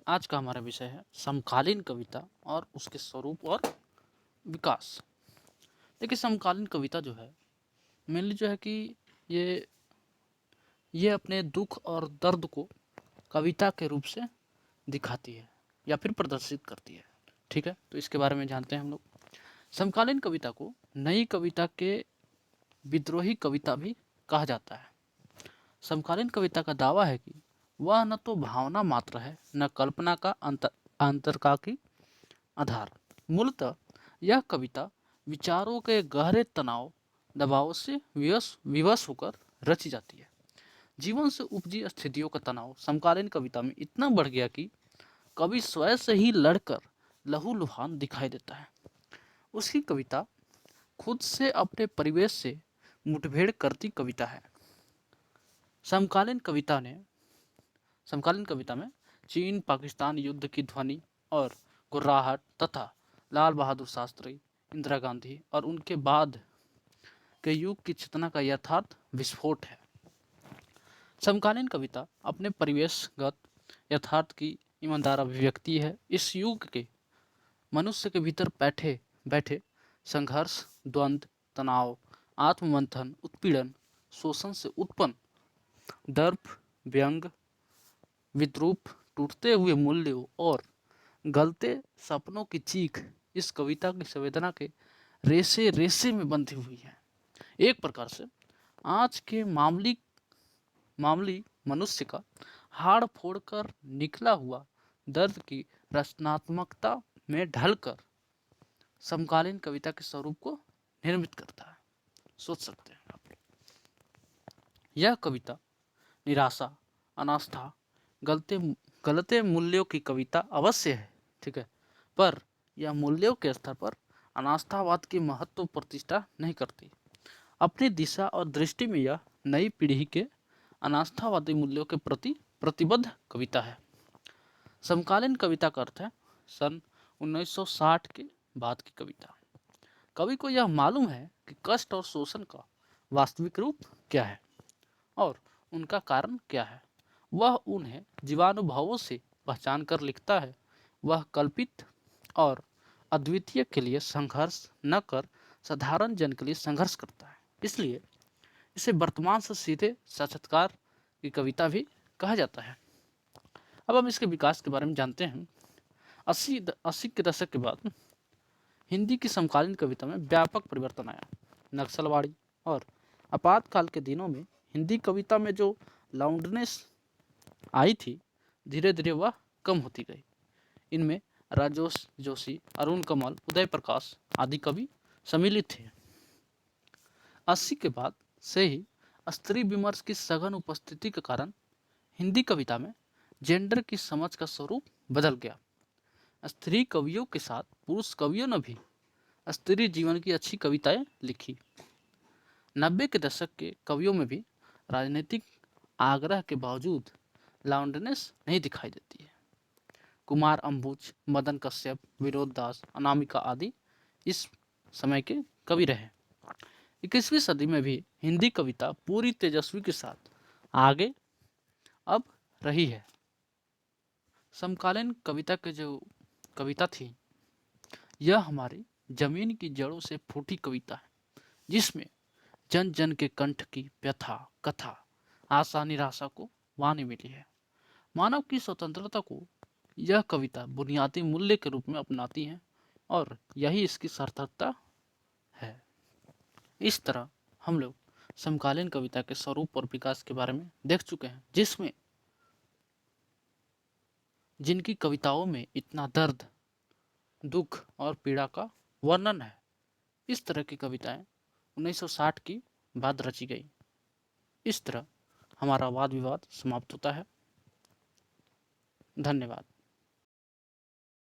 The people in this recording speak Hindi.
आज का हमारा विषय है समकालीन कविता और उसके स्वरूप और विकास। देखिए, समकालीन कविता जो है मेनली जो है कि ये ये अपने दुख और दर्द को कविता के रूप से दिखाती है या फिर प्रदर्शित करती है। ठीक है, तो इसके बारे में जानते हैं हम लोग। समकालीन कविता को नई कविता के विद्रोही कविता भी कहा जाता है। समकालीन कविता का दावा है कि वह न तो भावना मात्र है, न कल्पना का अंतर का की आधार। मूलतः यह कविता विचारों के गहरे तनाव दबाव से विवश होकर रची जाती है। जीवन से उपजी स्थितियों का तनाव समकालीन कविता में इतना बढ़ गया कि कवि स्वयं से ही लड़कर लहूलुहान दिखाई देता है। उसकी कविता खुद से अपने परिवेश से मुठभेड़ करती कविता है। समकालीन कविता ने समकालीन कविता में चीन पाकिस्तान युद्ध की ध्वनि और गुर्राहट तथा लाल बहादुर शास्त्री, इंदिरा गांधी और उनके बाद के युग की चेतना का यथार्थ विस्फोट है। समकालीन कविता अपने परिवेशगत यथार्थ की ईमानदार अभिव्यक्ति है। इस युग के मनुष्य के भीतर बैठे बैठे संघर्ष, द्वंद्व, तनाव, आत्ममंथन, उत्पीड़न, शोषण से उत्पन्न दर्प, व्यंग, विद्रूप, टूटते हुए मूल्यों और गलते सपनों की चीख इस कविता की संवेदना के रेसे रेसे में बंधी हुई है। एक प्रकार से आज के मामूली मनुष्य का हाड़ फोड़कर निकला हुआ दर्द की रचनात्मकता में ढलकर समकालीन कविता के स्वरूप को निर्मित करता है। सोच सकते हैं आप। यह कविता निराशा, अनास्था, गलते गलते मूल्यों की कविता अवश्य है, ठीक है, पर यह मूल्यों के स्तर पर अनास्थावाद की महत्व प्रतिष्ठा नहीं करती। अपनी दिशा और दृष्टि में यह नई पीढ़ी के अनास्थावादी मूल्यों के प्रति प्रतिबद्ध कविता है। समकालीन कविता का अर्थ है सन 1960 के बाद की कविता। कवि को यह मालूम है कि कष्ट और शोषण का वास्तविक रूप क्या है और उनका कारण क्या है। वह उन्हें जीवानुभवों से पहचान कर लिखता है। वह कल्पित और अद्वितीय के लिए संघर्ष न कर साधारण जन के लिए संघर्ष करता है। इसलिए इसे वर्तमान से सीधे साक्षात्कार की कविता भी कहा जाता है। अब हम इसके विकास के बारे में जानते हैं। 80 के दशक के बाद हिंदी की समकालीन कविता में व्यापक परिवर्तन आया। नक्सलवाड़ी और आपातकाल के दिनों में हिंदी कविता में जो लाउंडनेस आई थी, धीरे धीरे वह कम होती गई। इनमें राजोश जोशी, अरुण कमल, उदय प्रकाश आदि कवि सम्मिलित थे। 80 के बाद से ही स्त्री विमर्श की सघन उपस्थिति के कारण हिंदी कविता में जेंडर की समझ का स्वरूप बदल गया। स्त्री कवियों के साथ पुरुष कवियों ने भी स्त्री जीवन की अच्छी कविताएं लिखी। 90 के दशक के कवियों में भी राजनीतिक आग्रह के बावजूद लाउंडनेस नहीं दिखाई देती है। कुमार अंबुज, मदन कश्यप, विनोद दास, अनामिका आदि इस समय के कवि रहे। 21वीं सदी में भी हिंदी कविता पूरी तेजस्वी के साथ आगे अब रही है। समकालीन कविता के जो कविता थी, यह हमारी जमीन की जड़ों से फूटी कविता है, जिसमें जन जन के कंठ की व्यथा, कथा, आशा निराशा को वाणी मिली है। मानव की स्वतंत्रता को यह कविता बुनियादी मूल्य के रूप में अपनाती है और यही इसकी सार्थकता है। इस तरह हम लोग समकालीन कविता के स्वरूप और विकास के बारे में देख चुके हैं, जिसमें जिनकी कविताओं में इतना दर्द, दुख और पीड़ा का वर्णन है। इस तरह की कविताएं 1960 की बाद रची गई। इस तरह हमारा वाद विवाद समाप्त होता है। धन्यवाद।